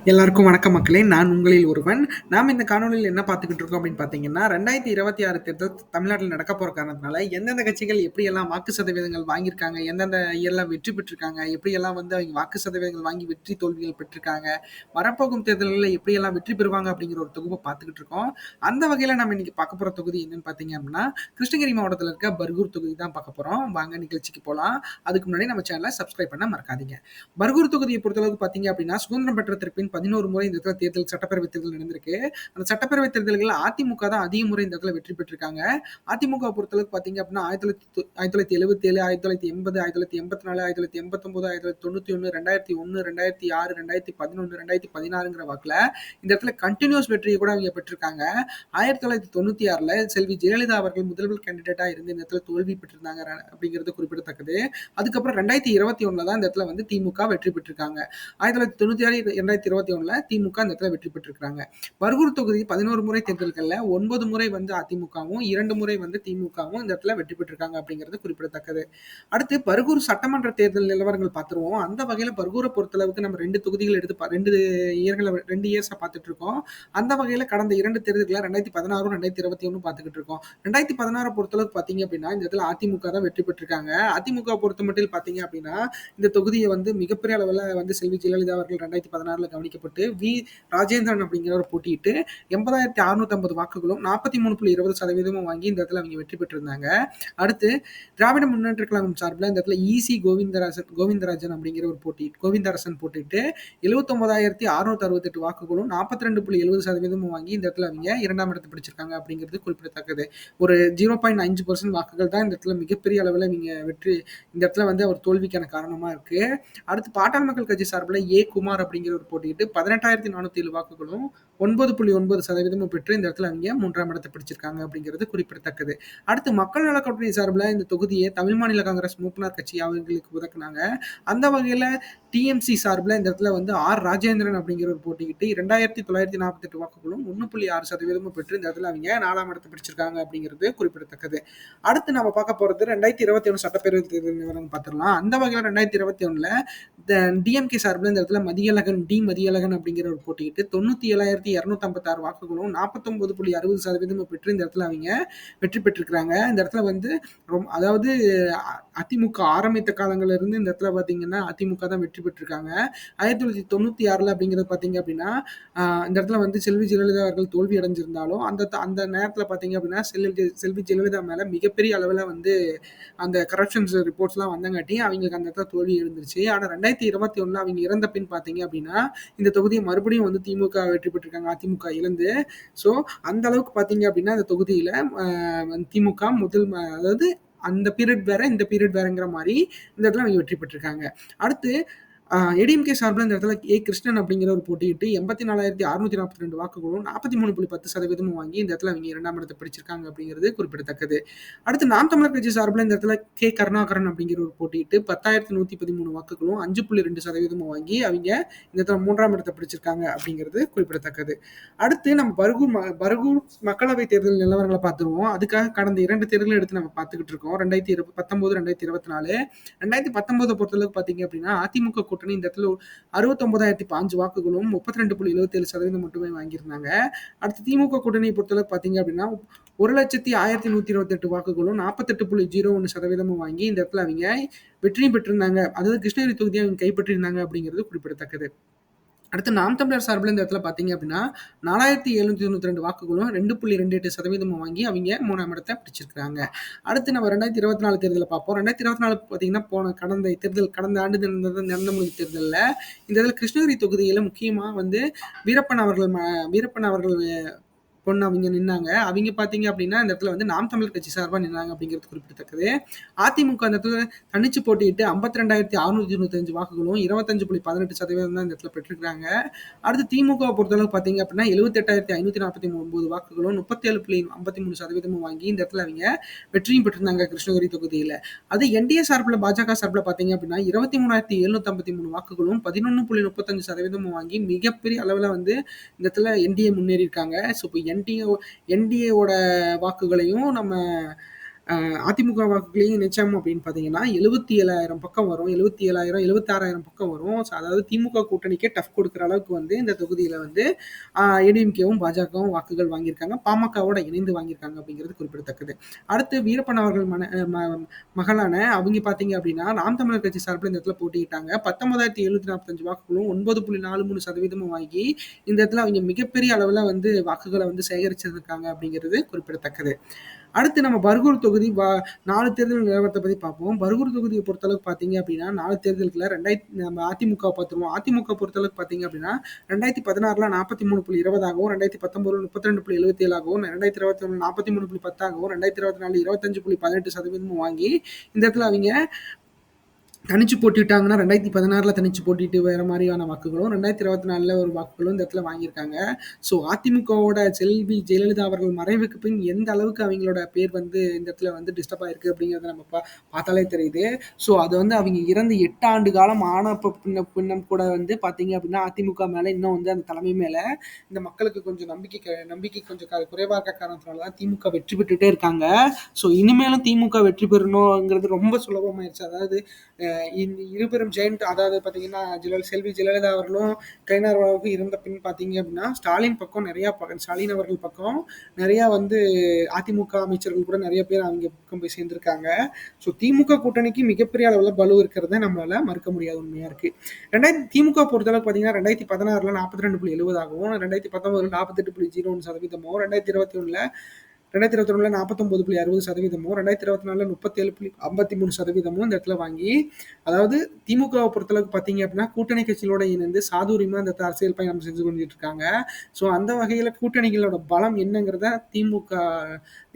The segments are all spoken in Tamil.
எல்லாருக்கும் வணக்கம் மக்களே. நான் உங்களில் ஒருவன். நாம் இந்த காணொளியில் என்ன பார்த்துக்கிட்டு இருக்கோம் அப்படின்னு பார்த்தீங்கன்னா, 2026 தேர்தல் தமிழ்நாட்டில் நடக்க போற காரணத்தினால, எந்தெந்த கட்சிகள் எப்படியெல்லாம் வாக்கு சதவீதங்கள் வாங்கியிருக்காங்க, எந்தெந்த இயர்ல வெற்றி பெற்றிருக்காங்க, எப்படியெல்லாம் வந்து அவங்க வாக்கு சதவீதங்கள் வாங்கி வெற்றி தோல்விகள் பெற்றிருக்காங்க, வரப்போகும் தேர்தல்களில் எப்படியெல்லாம் வெற்றி பெறுவாங்க அப்படிங்கிற ஒரு தொகுப்பை பார்த்துக்கிட்டு இருக்கோம். அந்த வகையில் நம்ம இன்னைக்கு பார்க்க போற தொகுதி என்னன்னு பார்த்தீங்க அப்படின்னா, கிருஷ்ணகிரி மாவட்டத்தில் இருக்க பர்கூர் தொகுதி தான் பார்க்க போறோம். வாங்க நிகழ்ச்சிக்கு போகலாம். அதுக்கு முன்னாடி நம்ம சேனலை சப்ஸ்கிரைப் பண்ண மறக்காதீங்க. பர்கூர் தொகுதியை பொறுத்தளவுக்கு பார்த்தீங்க அப்படின்னா, சுதந்திரம் பெற்ற பின் 11 முறை இந்த இடத்துல தேர்தல் சட்டப்பேரவை தேர்தல் நடந்திருக்கு. அந்த சட்டப்பேரவை தேர்தல்களில் அதிமுக தான் அதிக முறை இந்த இடத்துல வெற்றி பெற்றிருக்காங்க. அதிமுக பொறுத்தளவுக்கு பார்த்தீங்க அப்படின்னா 1977, 1980, 1984, 1989, 1991, 2001, 2006, 2011, 2016ங்கிற வாக்குல இந்த இடத்துல கண்டினியூஸ் வெற்றியை கூட அவங்க பெற்றிருக்காங்க. 1996ல செல்வி ஜெயலலிதா அவர்கள் முதல்வர் கேண்டிடேட்டா இருந்து இந்த இடத்துல தோல்வி பெற்றிருந்தாங்க அப்படிங்கிறது குறிப்பிடத்தக்கது. அதுக்கப்புறம் 2021ல தான் இந்த இடத்துல வந்து திமுக வெற்றி பெற்றிருக்காங்க. 1996, 2021ல திமுக இந்த இடத்துல வெற்றி பெற்றிருக்காங்க. பர்கூர் தொகுதி 11 முறை தேர்தல்கள்ல 9 முறை வந்து அதிமுகவும் 2 முறை வந்து திமுகவும் இந்த இடத்துல வெற்றி பெற்றிருக்காங்க அப்படிங்கிறது குறிப்பிடத்தக்கது. அடுத்து பர்கூர் சட்டமன்ற தேர்தல் நிலவரங்கள் பார்த்துருவோம். அந்த வகையில பர்கூரை பொறுத்தளவுக்கு நம்ம 2 தொகுதிகள் எடுத்து 2 இயர்ஸா பார்த்துட்டு இருக்கோம். அந்த வகையில கடந்த 2 தேர்தல்களை 2016, 2021 பார்த்துக்கிட்டு இருக்கோம். 2016 பொறுத்தளவுக்கு பார்த்தீங்க அப்படின்னா இந்த இடத்துல அதிமுக தான் வெற்றி பெற்றிருக்காங்க. அதிமுக பொறுத்த மட்டும் பார்த்தீங்க அப்படின்னா இந்த தொகுதியை வந்து மிகப்பெரிய அளவில் வந்து செல்வி ஜெயலலிதா அவர்கள் 2016ல கவனிக்கப்பட்டு ராஜேந்திரன் அப்படிங்கிறவர் போட்டியிட்டு 80,650 வாக்குகளும் 43.20% வாங்கி இந்த இடத்துல அவங்க வெற்றி பெற்றிருந்தாங்க. அடுத்து திராவிட முன்னேற்ற கழகம் சார்பில் இந்த இடத்துல ஈசி கோவிந்தராஜன் அப்படிங்கிற ஒரு கோவிந்தரசன் போட்டிட்டு 79,668 வாக்குகளும் 42.70% வாங்கி இந்த இடத்துல அவங்க 2ஆம் இடத்தை பிடிச்சிருக்காங்க அப்படிங்கிறது குறிப்பிடத்தக்கது. ஒரு 0.5% வாக்குகள் தான் இந்த இடத்துல மிகப்பெரிய அளவில் இவங்க வெற்றி இந்த இடத்துல வந்து அவர் தோல்விக்கான காரணமா இருக்கு. அடுத்து பாட்டாளி மக்கள் கட்சி சார்பில் ஏ குமார் அப்படிங்கிற ஒரு போட்டியிட்டு 18,407 வாக்குகளும் 9.9% பெற்று இந்த இடத்துல அவங்க 3ஆம் இடத்தை பிடிச்சிருக்காங்க அப்படிங்கிறது குறிப்பிடத்தக்கது. அடுத்து மக்கள் நல கூட்டணி சார்பில் இந்த தொகுதியை தமிழ் மாநில காங்கிரஸ் மூப்பனார் கட்சி அவர்களுக்கு ஒதுக்குனாங்க. அந்த வகையில டிஎம்சி சார்பில் இந்த இடத்துல வந்து ஆர் ராஜேந்திரன் அப்படிங்கிற ஒரு போட்டிக்கிட்டு 2,948 வாக்குகளும் 1.6% பெற்று இந்த இடத்துல அவங்க 4ஆம் இடத்தை பிடிச்சிருக்காங்க அப்படிங்கிறது குறிப்பிடத்தக்கது. அடுத்து நம்ம பார்க்க போறது 2021 சட்டப்பேரவை தேர்தல் நிலவரம் பார்த்துடலாம். அந்த வகையில் 2021ல டிஎம்கே சார்பில் இந்த இடத்துல மதியழகன் அப்படிங்கிற ஒரு போட்டிக்கிட்டு 97,256 வாக்குகளும் 49.60% பெற்று இந்த இடத்துல அவங்க வெற்றி பெற்றிருக்கிறாங்க. இந்த இடத்துல வந்து அதாவது அதிமுக ஆரம்பித்த காலங்கள்ல இருந்து இந்த இடத்துல பாத்தீங்கன்னா அதிமுக தான் வெற்றி பெற்றிருக்காங்க. 1996 அப்படிங்கிறது பாத்தீங்க அப்படின்னா இந்த இடத்துல வந்து செல்வி ஜெயலலிதா அவர்கள் தோல்வி அடைஞ்சிருந்தாலும் அந்த நேரத்துல பாத்தீங்க அப்படின்னா செல்வி ஜெயலலிதா மேல மிகப்பெரிய அளவுல வந்து அந்த கரப்ஷன்ஸ் ரிப்போர்ட்ஸ்லாம் வந்தங்காட்டி அவங்களுக்கு அந்த இடத்துல தோல்வி இருந்துருச்சு. ஆனா 2021 அவங்க இறந்த பின் பாத்தீங்க அப்படின்னா இந்த தொகுதியை மறுபடியும் வந்து திமுக வெற்றி பெற்றிருக்காங்க, அதிமுக இழந்து. ஸோ அந்த அளவுக்கு பாத்தீங்க அப்படின்னா இந்த தொகுதியில திமுக அதாவது அந்த பீரியட் வேற இந்த பீரியட் வேறங்கிற மாதிரி இந்த இடத்துல அவங்க வெற்றி பெற்றிருக்காங்க. அடுத்து ஏடிஎம்கே சார்பில் இந்த இடத்துல ஏ கிருஷ்ணன் அப்படிங்கிற ஒரு போட்டியிட்டு 84,642 வாக்குகளும் 43.10% வாங்கி இந்த இடத்துல அவங்க 2ஆம் இடத்தை பிடிச்சிருக்காங்க அப்படிங்கிறது குறிப்பிடத்தக்கது. அடுத்து நாம் தமிழர் கட்சி சார்பில் இந்த இடத்துல கே கருணாகரன் அப்படிங்கிற ஒரு போட்டியிட்டு 10,113 வாக்குகளும் 5.2% வாங்கி அவங்க இந்த இடத்துல 3ஆம் இடத்தை பிடிச்சிருக்காங்க அப்படிங்கிறது குறிப்பிடத்தக்கது. அடுத்து நம்ம பர்கூர் மக்களவை தேர்தல் நிலவரங்களை பார்த்துருவோம். அதுக்காக கடந்த 2 தேர்தலும் எடுத்து நம்ம பார்த்துக்கிட்டு இருக்கோம். 2019, 2024. 2019 பொறுத்தளவுக்கு பார்த்தீங்க அப்படின்னா அதிமுக கூட்டணி இந்த இடத்துல 69,005 வாக்குகளும் 32.77% மட்டுமே வாங்கியிருந்தாங்க. அடுத்து திமுக கூட்டணியை பொறுத்தளவுக்கு பார்த்தீங்க அப்படின்னா 1,01,128 வாக்குகளும் 48.01% வாங்கி இந்த இடத்துல அவங்க வெற்றியும் பெற்றிருந்தாங்க. அதாவது கிருஷ்ணகிரி தொகுதியை அவங்க கைப்பற்றியிருந்தாங்க அப்படிங்கிறது குறிப்பிடத்தக்கது. அடுத்து நாம் தமிழர் சார்பில் இந்த இடத்துல பார்த்தீங்க அப்படின்னா 4,792 வாக்குகளும் 2.28% வாங்கி அவங்க 3ஆம் இடத்தை பிடிச்சிருக்காங்க. அடுத்து நம்ம 2024 தேர்தலை பார்ப்போம். 2024 பார்த்தீங்கன்னா கடந்த ஆண்டு நடந்த முடிந்த தேர்தலில் இந்த இதில் கிருஷ்ணகிரி தொகுதியில் முக்கியமாக வந்து வீரப்பன் அவர்கள் பொண்ணு அவங்க நின்னாங்க. அவங்க பார்த்தீங்க அப்படின்னா இந்த இடத்துல வந்து நாம் தமிழர் கட்சி சார்பாக நின்னாங்க அப்படிங்கிறது குறிப்பிடத்தக்கது. அதிமுக அந்த இடத்துல தனிச்சு போட்டியிட்டு 52,625 வாக்குகளும் 25.18% தான் இந்த இடத்துல பெற்றிருக்காங்க. அடுத்து திமுக பொறுத்தளவுக்கு பார்த்தீங்க அப்படின்னா 78,549 வாக்குகளும் 37.53% வாங்கி இந்த இடத்துல அவங்க வெற்றியும் பெற்றிருந்தாங்க கிருஷ்ணகிரி தொகுதியில். அது என்டிஏ சார்பில் பாஜக சார்பில் பார்த்தீங்க அப்படின்னா 23,753 வாக்குகளும் 11.35% வாங்கி மிகப்பெரிய அளவில் வந்து இந்த இடத்துல என்டிஏ முன்னேறி இருக்காங்க. ஸோ இப்போ என்டிஏவோட வாக்குகளையும் நம்ம அதிமுக வாக்குகளையும் இணைச்சோம் அப்படின்னு பார்த்தீங்கன்னா 77,000 பக்கம் வரும். 77,000 76,000 பக்கம் வரும். அதாவது திமுக கூட்டணிக்கே டஃப் கொடுக்குற அளவுக்கு வந்து இந்த தொகுதியில் வந்து ஏடிஎம்கேவும் பாஜகவும் வாக்குகள் வாங்கியிருக்காங்க. பாமகவோட இணைந்து வாங்கியிருக்காங்க அப்படிங்கிறது குறிப்பிடத்தக்கது. அடுத்து வீரப்பன் அவர்கள் மகளான அவங்க பார்த்தீங்க அப்படின்னா நாம் தமிழர் கட்சி சார்பில் இந்த இடத்துல போட்டிக்கிட்டாங்க. 19,745 வாக்குகளும் 9.43% வாங்கி இந்த இடத்துல அவங்க மிகப்பெரிய அளவில் வந்து வாக்குகளை வந்து சேகரிச்சிருக்காங்க அப்படிங்கிறது குறிப்பிடத்தக்கது. அடுத்து நம்ம பர்கூர் தொகுதி 4 தேர்தல் நிலவரத்தை பத்தி பார்ப்போம். பர்கூர் தொகுதியை பொறுத்தளவுக்கு பார்த்தீங்க அப்படின்னா 4 தேர்தலுக்குள்ள நம்ம அதிமுக பார்த்துருவோம். அதிமுக பொறுத்தளவுக்கு பார்த்தீங்க அப்படின்னா 2016ல 43.20 2019 32.77 2021 43.10 2024 25.18% வாங்கி இந்த இடத்துல அவங்க தனிச்சு போட்டிட்டாங்கன்னா 2016ல் தனிச்சு போட்டிட்டு வேற மாதிரியான வாக்குகளும் 2024ல் ஒரு வாக்குகளும் இந்த இடத்துல வாங்கியிருக்காங்க. ஸோ அதிமுகவோட செல்வி ஜெயலலிதா அவர்கள் மறைவுக்கு பின் எந்த அளவுக்கு அவங்களோட பேர் வந்து இந்த இடத்துல வந்து டிஸ்டர்ப் ஆயிருக்கு அப்படிங்கிறத நம்ம பார்த்தாலே தெரியுது. ஸோ அது வந்து அவங்க இறந்து 8 ஆண்டு காலம் ஆன பின்னம் கூட வந்து பார்த்தீங்க அப்படின்னா அதிமுக மேலே இன்னும் வந்து அந்த தலைமை மேலே இந்த மக்களுக்கு கொஞ்சம் நம்பிக்கை கொஞ்சம் குறைவாக இருக்க காரணத்தினால தான் திமுக வெற்றி பெற்றுட்டே இருக்காங்க. ஸோ இனிமேலும் திமுக வெற்றி பெறணுங்கிறது ரொம்ப சுலபமாயிருச்சு. அதாவது இருபெரும் ஜெயண்ட், அதாவது பார்த்தீங்கன்னா செல்வி ஜெயலலிதா அவர்களும் கலைஞர்களும் இருந்த பின் பார்த்தீங்க அப்படின்னா ஸ்டாலின் அவர்கள் பக்கம் நிறைய வந்து அதிமுக அமைச்சர்கள் கூட நிறைய பேர் அவங்க பக்கம் போய் சேர்ந்திருக்காங்க. ஸோ திமுக கூட்டணிக்கு மிகப்பெரிய அளவில் பலு இருக்கிறத நம்மளால மறுக்க முடியாத உண்மையா இருக்கு. திமுக பொறுத்தளவுக்கு பார்த்தீங்கன்னா 2016ல் 42.70 2019 48.01%, 2021ல் 49.60%, 2024ல் 37.53% இந்த இடத்துல வாங்கி, அதாவது திமுகவை பொறுத்தளவுக்கு பார்த்தீங்க அப்படின்னா கூட்டணி கட்சிகளோட இணைந்து சாதுரியமா இந்த அரசியல் பயணம் செஞ்சு கொண்டுட்டு இருக்காங்க. ஸோ அந்த வகையில் கூட்டணிகளோட பலம் என்னங்கிறத திமுக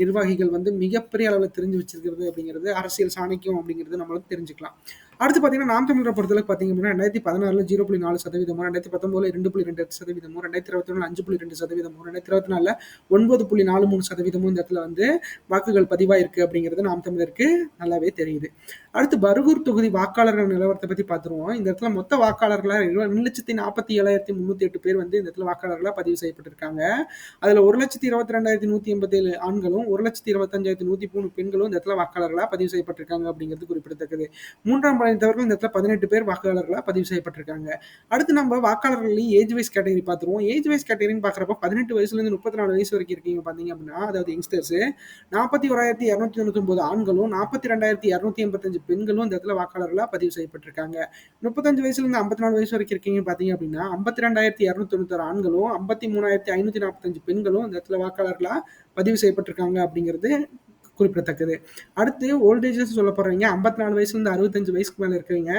நிர்வாகிகள் வந்து மிகப்பெரிய அளவில் தெரிஞ்சு வச்சிருக்கிறது அப்படிங்கிறது அரசியல் சாணக்கியம் அப்படிங்கிறது நம்மளுக்கு தெரிஞ்சுக்கலாம். அடுத்து பார்த்தீங்கன்னா நாம் தமிழரை பொறுத்தளவுக்கு பார்த்தீங்க அப்படின்னா 2016ல் 0.4%, 2019ல் 2.2%, 2021ல் 5.2%, 2024ல் 9.43% இந்த இடத்துல வந்து வாக்குகள் பதிவாயிருக்கு அப்படிங்கிறது நாம் தமிழருக்கு நல்லாவே தெரியுது. அடுத்து பர்கூர் தொகுதி வாக்காளர்கள் நிலவரத்தை பத்தி பார்த்துருவோம். இந்த இடத்துல மொத்த வாக்காளர்களாக 2,47,308 பேர் வந்து இந்த இடத்துல வாக்காளர்களாக பதிவு செய்யப்பட்டிருக்காங்க. அதுல 1,22,187 ஆண்களும் 1,25,103 பெண்களும் இந்த இடத்துல வாக்காளர்களாக பதிவு செய்யப்பட்டிருக்காங்க அப்படிங்கிறது குறிப்பிடத்தக்கது. மூன்றாம் பாலினத்தவர்கள் இந்த இடத்துல 18 பேர் வாக்காளர்களாக பதிவு செய்யப்பட்டிருக்காங்க. அடுத்து நம்ம வாக்காளர்களையும் ஏஜ் வைஸ் கேட்டகரி பார்த்துருவோம். ஏஜ் வைஸ் கேட்டகரின்னு பார்க்குறப்ப 18 வயசுலேருந்து 34 வயசு வரைக்கும் இருக்கீங்க பார்த்தீங்க அப்படின்னா, அதாவது யங்ஸ்டர்ஸ் 41,299 ஆண்களும் 42,285 பெண்களும் இந்த இடத்துல வாக்காளர்களாக பதிவு செய்யப்பட்டிருக்காங்க. 35 வயசுலேருந்து 54 வயசு வரைக்கும் இருக்கீங்க பார்த்தீங்க அப்படின்னா 52,296 ஆண்களும் 53,545 பெண்களும் இந்த இடத்துல வாக்காளர்களாக பதிவு செய்யப்பட்டிருக்காங்க அப்படிங்கிறது குறிப்பிடத்தக்கது. அடுத்து ஓல்டேஜஸ் சொல்ல போறவங்க 54 வயசுலேருந்து 65 வயசுக்கு மேலே இருக்கிறவங்க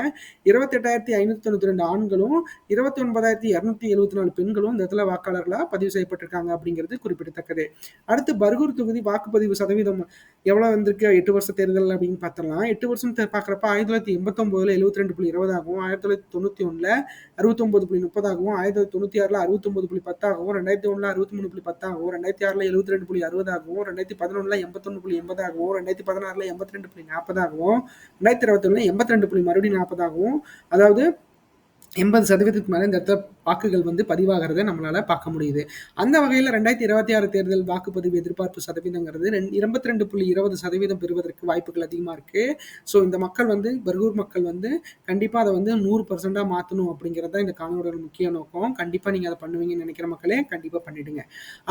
28,592 ஆண்களும் 29,274 பெண்களும் இந்த இடத்துல வாக்காளர்களாக பதிவு செய்யப்பட்டிருக்காங்க அப்படிங்கிறது குறிப்பிடத்தக்கது. அடுத்து பர்கூர் தொகுதி வாக்குப்பதிவு சதவீதம் எவ்வளோ வந்திருக்கு 8 வருஷ தேர்தல் அப்படின்னு பார்த்தலாம். 8 வருஷம் பார்க்குறப்ப 1989ல் 72.20 1991ல் 69.30 1996ல் 69.10 2001ல் 63.10 2006ல் 72.60 2011ல் 81.80 2016ல் 82.40 2021ல் 82.40 அதாவது 80% மேலே இந்த இடத்துல வாக்குகள் வந்து பதிவாகிறத நம்மளால பார்க்க முடியுது. அந்த வகையில் 2026 தேர்தல் வாக்குப்பதிவு எதிர்பார்ப்பு சதவீதங்கிறது 22.20% பெறுவதற்கு வாய்ப்புகள் அதிகமாக இருக்கு. ஸோ இந்த மக்கள் வந்து பர்கூர் மக்கள் வந்து கண்டிப்பாக அதை வந்து 100% மாற்றணும் அப்படிங்கிறது தான் இந்த காணொலியோட முக்கிய நோக்கம். கண்டிப்பாக நீங்கள் அதை பண்ணுவீங்கன்னு நினைக்கிற மக்களே கண்டிப்பாக பண்ணிடுங்க.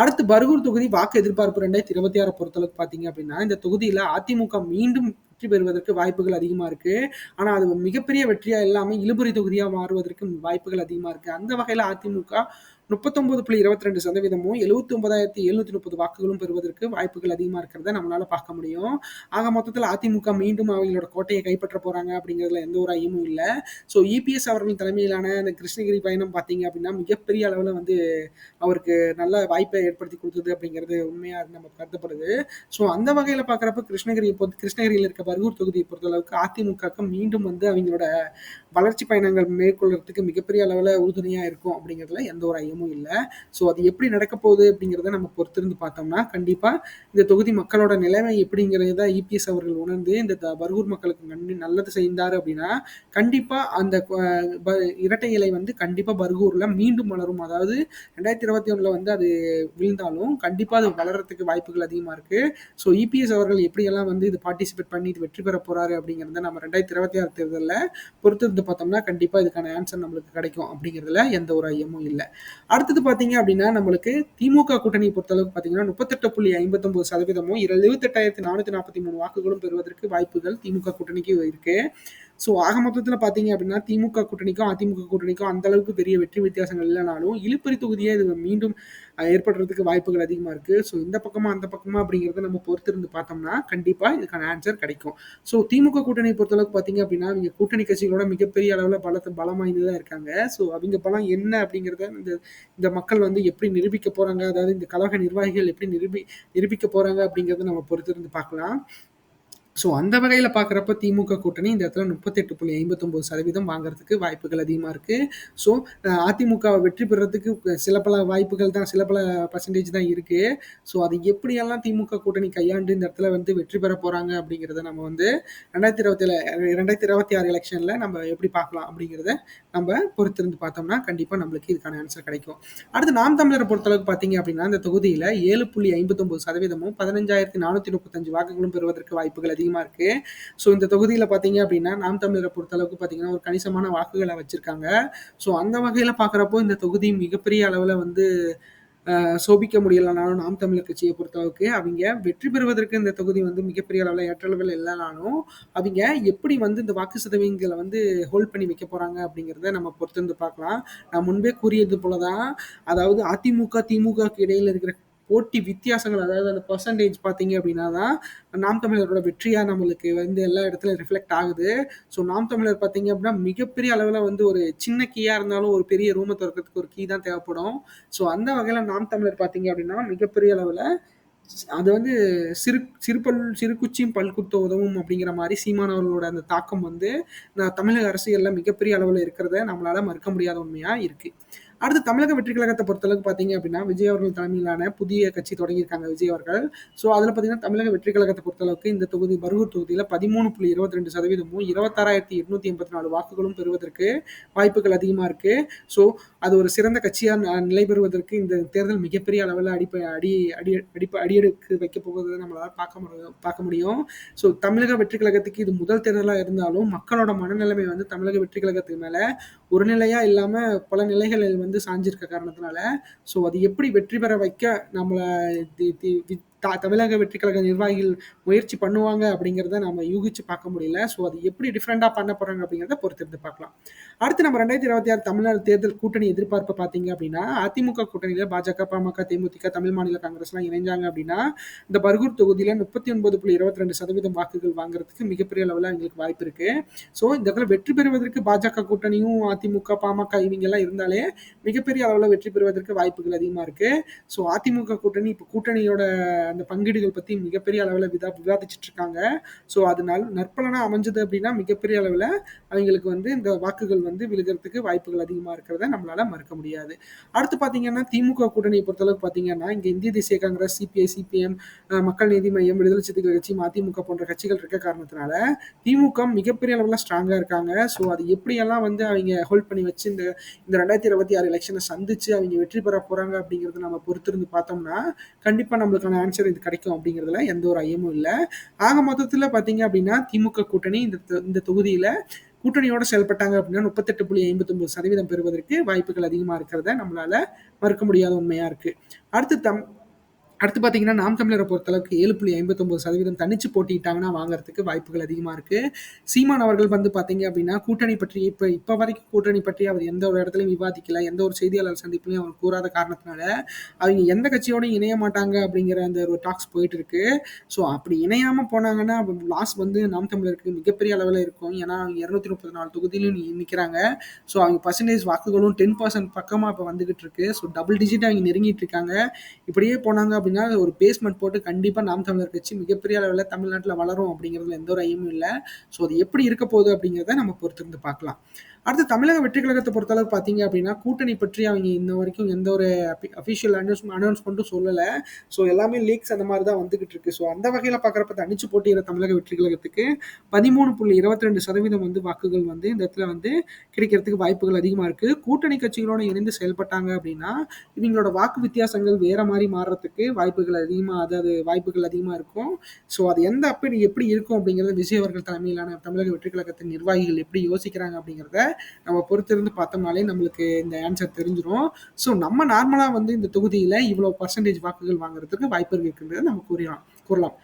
அடுத்து பர்கூர் தொகுதி வாக்கு எதிர்பார்ப்பு 2026 பொறுத்தளவுக்கு பார்த்தீங்க அப்படின்னா இந்த தொகுதியில் அதிமுக மீண்டும் வெற்றி பெறுவதற்கு வாய்ப்புகள் அதிகமாக இருக்கு. ஆனால் அது மிகப்பெரிய வெற்றியா இல்லாமல் இழுபறி தொகுதியா மாறுவதற்கு வாய்ப்புகள் அதிகமாக இருக்கு. அந்த வகையில் அதிமுக 39.22% 79,730 வாக்குகளும் பெறுவதற்கு வாய்ப்புகள் அதிகமாக இருக்கிறத நம்மளால பார்க்க முடியும். ஆக மொத்தத்தில் அதிமுக மீண்டும் அவங்களோட கோட்டையை கைப்பற்ற போறாங்க அப்படிங்கிறதுல எந்த ஒரு ஐயமும் இல்லை. ஸோ இபிஎஸ் அவர்கள் தலைமையிலான இந்த கிருஷ்ணகிரி பயணம் பார்த்தீங்க அப்படின்னா மிகப்பெரிய அளவில் வந்து அவருக்கு நல்ல வாய்ப்பை ஏற்படுத்தி கொடுத்தது அப்படிங்கிறது உண்மையாக நம்ம கருதப்படுது. ஸோ அந்த வகையில் பார்க்குறப்ப கிருஷ்ணகிரியில் இருக்க பர்கூர் தொகுதியை பொறுத்தளவுக்கு அதிமுகவுக்கு மீண்டும் வந்து அவங்களோட வளர்ச்சி பயணங்கள் மேற்கொள்றதுக்கு மிகப்பெரிய அளவில் உறுதுணையாக இருக்கும் அப்படிங்கிறதுல எந்த ஒரு ஐயமும் ஐயமும் இல்ல. ஸோ அது எப்படி நடக்க போகுது அப்படிங்கிறத நம்ம பொறுத்திருந்து பார்த்தோம்னா, கண்டிப்பா இந்த தொகுதி மக்களோட நிலைமை எப்படிங்கிறத இபிஎஸ் அவர்கள் உணர்ந்து இந்த பர்கூர் மக்களுக்கு நல்லது செய்தாரு அப்படின்னா, கண்டிப்பா அந்த இரட்டை இலை வந்து கண்டிப்பா பர்கூர்ல மீண்டும் வளரும். அதாவது 2021ல வந்து அது விழுந்தாலும் கண்டிப்பா அது வளர்றதுக்கு வாய்ப்புகள் அதிகமா இருக்கு. ஸோ இபிஎஸ் அவர்கள் எப்படியெல்லாம் வந்து இது பார்ட்டிசிபேட் பண்ணி இது வெற்றி பெற போறாரு அப்படிங்கிறத நம்ம 2026 தேர்தலில் பொறுத்திருந்து பார்த்தோம்னா கண்டிப்பா இதுக்கான ஆன்சர் நம்மளுக்கு கிடைக்கும் அப்படிங்கிறதுல எந்த ஒரு ஐயமும் இல்லை. அடுத்தது பார்த்தீங்க அப்படின்னா நம்மளுக்கு திமுக கூட்டணியை பொறுத்தளவுக்கு பார்த்தீங்கன்னா 38.59%, 78,443 வாக்குகளும் பெறுவதற்கு வாய்ப்புகள் திமுக கூட்டணிக்கு இருக்கு. ஸோ ஆக மொத்தத்தில் பார்த்தீங்க அப்படின்னா திமுக கூட்டணிக்கும் அதிமுக கூட்டணிக்கும் அந்த அளவுக்கு பெரிய வெற்றி வித்தியாசங்கள் இல்லைனாலும் இழுப்பறி தொகுதியே இது மீண்டும் ஏற்படுறதுக்கு வாய்ப்புகள் அதிகமாக இருக்கு. ஸோ இந்த பக்கமா அந்த பக்கமா அப்படிங்கிறத நம்ம பொறுத்திருந்து பார்த்தோம்னா கண்டிப்பா இதுக்கான ஆன்சர் கிடைக்கும். ஸோ திமுக கூட்டணியை பொறுத்தளவுக்கு பார்த்தீங்க அப்படின்னா அவங்க கூட்டணி கட்சிகளோட மிகப்பெரிய அளவில் பலம் வாய்ந்ததாக இருக்காங்க. ஸோ அவங்க பலம் என்ன அப்படிங்கிறத இந்த இந்த மக்கள் வந்து எப்படி நிரூபிக்க போறாங்க, அதாவது இந்த கழக நிர்வாகிகள் எப்படி நிரூபிக்க போறாங்க அப்படிங்கிறத நம்ம பொறுத்திருந்து பார்க்கலாம். ஸோ அந்த வகையில் பார்க்குறப்ப திமுக கூட்டணி இந்த இடத்துல 38.59% வாங்குறதுக்கு வாய்ப்புகள் அதிகமாக இருக்குது. ஸோ அதிமுக வெற்றி பெறதுக்கு சில பல வாய்ப்புகள் தான், சில பல பர்சன்டேஜ் தான் இருக்குது. ஸோ அது எப்படியெல்லாம் திமுக கூட்டணி கையாண்டு இந்த இடத்துல வந்து வெற்றி பெற போகிறாங்க அப்படிங்கிறத நம்ம வந்து 2026 எலெக்ஷனில் நம்ம எப்படி பார்க்கலாம் அப்படிங்கிறத நம்ம பொறுத்திருந்து பார்த்தோம்னா கண்டிப்பாக நம்மளுக்கு இதுக்கான ஆன்சர் கிடைக்கும். அடுத்து நாம் தமிழரை பொறுத்தளவுக்கு பார்த்தீங்க அப்படின்னா இந்த தொகுதியில் 7.59%, 15,435 வாக்குகளும் பெறுவதற்கு வாய்ப்புகள் அதிகமாக இருக்கு. ஸோ இந்த தொகுதியில் பார்த்தீங்க அப்படின்னா நாம் தமிழரை பொறுத்தளவுக்கு பார்த்தீங்கன்னா ஒரு கணிசமான வாக்குகளை வச்சிருக்காங்க. ஸோ அந்த வகையில் பார்க்குறப்போ இந்த தொகுதி மிகப்பெரிய அளவில் வந்து சோபிக்க முடியலனாலும் நாம் தமிழர் கட்சியை பொறுத்தளவுக்கு அவங்க வெற்றி பெறுவதற்கு இந்த தொகுதி வந்து மிகப்பெரிய அளவில் ஏற்றளவில் இல்லைனாலும் அவங்க எப்படி வந்து இந்த வாக்கு சதவீதங்களை வந்து ஹோல்ட் பண்ணி வைக்க போறாங்க அப்படிங்கிறத நம்ம பொறுத்திருந்து பார்க்கலாம். நான் முன்பே கூறியது போலதான், அதாவது அதிமுக திமுக இடையில இருக்கிற போட்டி வித்தியாசங்கள், அதாவது அந்த பர்சன்டேஜ் பார்த்தீங்க அப்படின்னா தான் நாம் தமிழரோட வெற்றியாக நம்மளுக்கு வந்து எல்லா இடத்துலையும் ரிஃப்ளெக்ட் ஆகுது. ஸோ நாம் தமிழர் பார்த்தீங்க அப்படின்னா மிகப்பெரிய அளவில் வந்து ஒரு சின்ன கீயாக இருந்தாலும் ஒரு பெரிய ரூமை திறக்கிறதுக்கு ஒரு கீ தான் தேவைப்படும். ஸோ அந்த வகையில் நாம் தமிழர் பார்த்தீங்க அப்படின்னா மிகப்பெரிய அளவில் அது வந்து சிறு குச்சியும் பல்குத்த உதவும் அப்படிங்கிற மாதிரி சீமானவர்களோட அந்த தாக்கம் வந்து தமிழக அரசியலில் மிகப்பெரிய அளவில் இருக்கிறத நம்மளால மறுக்க முடியாத உண்மையா இருக்கு. அடுத்து தமிழக வெற்றி கழகத்தை பொறுத்தளவுக்கு பார்த்தீங்க அப்படின்னா விஜய் அவர்கள் தலைமையிலான புதிய கட்சி தொடங்கியிருக்காங்க விஜய் அவர்கள். ஸோ அதில் பார்த்தீங்கன்னா தமிழக வெற்றி கழகத்தை பொறுத்தளவுக்கு இந்த தொகுதி பர்கூர் தொகுதியில் 13.22%, 26,884 வாக்குகளும் பெறுவதற்கு வாய்ப்புகள் அதிகமாக இருக்கு. ஸோ அது ஒரு சிறந்த கட்சியாக நிலை பெறுவதற்கு இந்த தேர்தல் மிகப்பெரிய அளவில் அடியெடுக்கு வைக்க போவதை நம்மளால் பார்க்க முடியும். ஸோ தமிழக வெற்றி கழகத்துக்கு இது முதல் தேர்தலாக இருந்தாலும் மக்களோட மனநிலைமை வந்து தமிழக வெற்றி கழகத்துக்கு மேலே ஒரு நிலையாக இல்லாமல் பல நிலைகளில் வந்து சாஞ்சிருக்க காரணத்தினால ஸோ அது எப்படி வெற்றி பெற வைக்க நம்மளை தமிழக வெற்றி கழக நிர்வாகிகள் முயற்சி பண்ணுவாங்க அப்படிங்கிறத நம்ம யூகிச்சு பார்க்க முடியல. ஸோ அது எப்படி டிஃப்ரெண்டாக பண்ண போறாங்க அப்படிங்கிறத பொறுத்திருந்து பார்க்கலாம். அடுத்து நம்ம 2026 தமிழ்நாடு தேர்தல் கூட்டணி எதிர்பார்ப்பு பார்த்தீங்க அப்படின்னா அதிமுக கூட்டணியில் பாஜக, பாமக, தேமுதிக, தமிழ் மாநில காங்கிரஸ்லாம் இணைஞ்சாங்க அப்படின்னா இந்த பர்கூர் தொகுதியில் 39.22% வாக்குகள் வாங்குறதுக்கு மிகப்பெரிய அளவில் எங்களுக்கு வாய்ப்பு இருக்கு. ஸோ இந்த இடத்துல வெற்றி பெறுவதற்கு பாஜக கூட்டணியும் அதிமுக, பாமக இவங்க எல்லாம் இருந்தாலே மிகப்பெரிய அளவில் வெற்றி பெறுவதற்கு வாய்ப்புகள் அதிகமாக இருக்கு. ஸோ அதிமுக கூட்டணி இப்போ கூட்டணியோட அந்த பங்கீடுகள் பற்றி மிகப்பெரிய அளவில் விவாதிச்சுட்டு இருக்காங்க. ஸோ அது நற்பலனாக அமைஞ்சது அப்படின்னா மிகப்பெரிய அளவில் அவங்களுக்கு வந்து இந்த வாக்குகள் வந்து விழுகிறதுக்கு வாய்ப்புகள் அதிகமாக இருக்கிறத நம்மளால மறுக்க முடியாது. அடுத்து பார்த்தீங்கன்னா திமுக கூட்டணியை பொறுத்தளவுக்கு பார்த்தீங்கன்னா இங்கே இந்திய தேசிய காங்கிரஸ், சிபிஐ, சிபிஎம், மக்கள் நீதி மையம், விடுதலை சிறுத்தைகள் கட்சி, மதிமுக போன்ற கட்சிகள் இருக்க காரணத்தினால திமுக மிகப்பெரிய அளவில் ஸ்ட்ராங்காக இருக்காங்க. ஸோ அது எப்படியெல்லாம் வந்து அவங்க ஹோல்ட் பண்ணி வச்சு இந்த 2026 எலெக்ஷனை சந்திச்சு அவங்க வெற்றி பெற போறாங்க அப்படிங்கிறத நம்ம பொறுத்திருந்து பார்த்தோம்னா கண்டிப்பா நம்மளுக்கான ஆன்சர் இது கிடைக்கும் அப்படிங்கிறதுல எந்த ஒரு ஐயமும் இல்லை. ஆக மொத்தத்தில் பார்த்தீங்க அப்படின்னா திமுக கூட்டணி இந்த தொகுதியில கூட்டணியோட செயல்பட்டாங்க அப்படின்னா 38.59% பெறுவதற்கு வாய்ப்புகள் அதிகமாக இருக்கிறத நம்மளால மறுக்க முடியாத உண்மையா இருக்கு. அடுத்து பார்த்தீங்கன்னா நாம் தமிழரை பொறுத்தளவுக்கு 7.59% தனிச்சு போட்டிட்டாங்கன்னா வாங்குறதுக்கு வாய்ப்புகள் அதிகமாக இருக்கு. சீமான் அவர்கள் வந்து பார்த்தீங்க அப்படின்னா கூட்டணி பற்றி இப்போ வரைக்கும் கூட்டணி பற்றி அவர் எந்த ஒரு இடத்துலையும் விவாதிக்கல, எந்த ஒரு செய்தியாளர் சந்திப்புலையும் அவர் கூறாத காரணத்தினால அவங்க எந்த கட்சியோடையும் இணைய மாட்டாங்க அப்படிங்கிற அந்த ஒரு டாக்ஸ் போயிட்டு இருக்கு. ஸோ அப்படி இணையாமல் போனாங்கன்னா லாஸ் வந்து நாம் தமிழருக்கு மிகப்பெரிய அளவில் இருக்கும். ஏன்னா 234 தொகுதியிலும் நிற்கிறாங்க. ஸோ அவங்க பர்சன்டேஜ் வாக்குகளும் 10% பக்கமாக இப்போ வந்துகிட்டு இருக்கு. ஸோ டபுள் டிஜிட் அவங்க நெருங்கிட்டு இருக்காங்க. இப்படியே போனாங்க அப்படின்னா ஒரு பேஸ்மெண்ட் போட்டு கண்டிப்பாக நாம் தமிழர் கட்சி மிகப்பெரிய அளவில் தமிழ்நாட்டில் வளரும் அப்படிங்கிறதுல எந்த ஒரு ஐயமும் இல்லை. ஸோ அது எப்படி இருக்க போகுது அப்படிங்கிறத நம்ம பொறுத்திருந்து பார்க்கலாம். அடுத்து தமிழக வெற்றி கழகத்தை பொறுத்தளவு பார்த்தீங்க அப்படின்னா, கூட்டணி பற்றி அவங்க இன்ன வரைக்கும் எந்த ஒரு அஃபிஷியல் அனௌன்ஸ்மெண்ட்டும் சொல்லல. ஸோ எல்லாமே லீக்ஸ் அந்த மாரி தான் வந்துகிட்டு இருக்கு. ஸோ அந்த வகையில பார்க்குறப்ப தனிச்சு போட்டியிடுற தமிழக வெற்றி கழகத்துக்கு 13.22% வந்து வாக்குகள் வந்து இந்த இடத்துல வந்து கிடைக்கிறதுக்கு வாய்ப்புகள் அதிகமா இருக்கு. கூட்டணி கட்சிகளோட இணைந்து செயல்பட்டாங்க அப்படின்னா, இவங்களோட வாக்கு வித்தியாசங்கள் வேற மாரி மாறுறதுக்கு வாய்ப்புகள் அதிகமா இருக்கும். ஸோ அது எந்த அப்படி எப்படி இருக்கும் அப்படிங்கிறது விஜய் அவர்கள் தலைமையிலான தமிழக வெற்றி கழகத்தின் நிர்வாகிகள் எப்படி யோசிக்கிறாங்க அப்படிங்கிறத நம்ம பொறுத்திருந்து பார்த்தோம்னாலே நம்மளுக்கு இந்த ஆன்சர் தெரிஞ்சிரும். ஸோ நம்ம நார்மலா வந்து இந்த தொகுதியில இவ்வளோ பர்சன்டேஜ் வாக்குகள் வாங்குறதுக்கு வாய்ப்பு இருக்குன்றதை நம்ம கூறலாம்.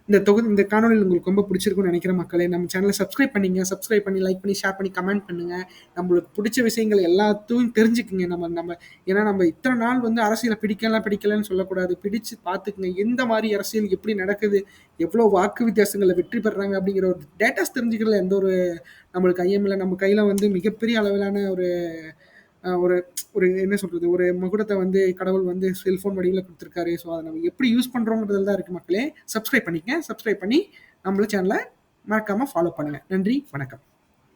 இந்த காணொலி உங்களுக்கு ரொம்ப பிடிச்சிருக்கும்னு நினைக்கிற மக்களே, நம்ம சேனலை சப்ஸ்கிரைப் பண்ணீங்க. சப்ஸ்கிரைப் பண்ணி, லைக் பண்ணி, ஷேர் பண்ணி, கமெண்ட் பண்ணுங்க. நம்மளுக்கு பிடிச்ச விஷயங்கள் எல்லாத்தையும் தெரிஞ்சுக்குங்க. ஏன்னா நம்ம இத்தனை நாள் வந்து அரசியலை பிடிக்கலன்னு சொல்லக்கூடாது. பிடிச்சு பார்த்துக்குங்க. எந்த மாதிரி அரசியல் எப்படி நடக்குது, எவ்வளோ வாக்கு வித்தியாசங்களை வெற்றி பெறாங்க அப்படிங்கிற ஒரு டேட்டாஸ் தெரிஞ்சுக்கிறதுல எந்த ஒரு நம்மளுக்கு ஐயம் இல்லை. நம்ம கையில வந்து மிகப்பெரிய அளவிலான ஒரு ஒரு ஒரு என்ன சொல்றது, ஒரு மகுடத்தை வந்து கடவுள் வந்து செல்போன் வடிவில் கொடுத்துருக்காரு. ஸோ அதை நம்ம எப்படி யூஸ் பண்றோங்கிறதுல தான் இருக்கு மக்களே. சப்ஸ்கிரைப் பண்ணிக்க. சப்ஸ்கிரைப் பண்ணி நம்மள சேனலை மறக்காம ஃபாலோ பண்ணுங்க. நன்றி, வணக்கம்.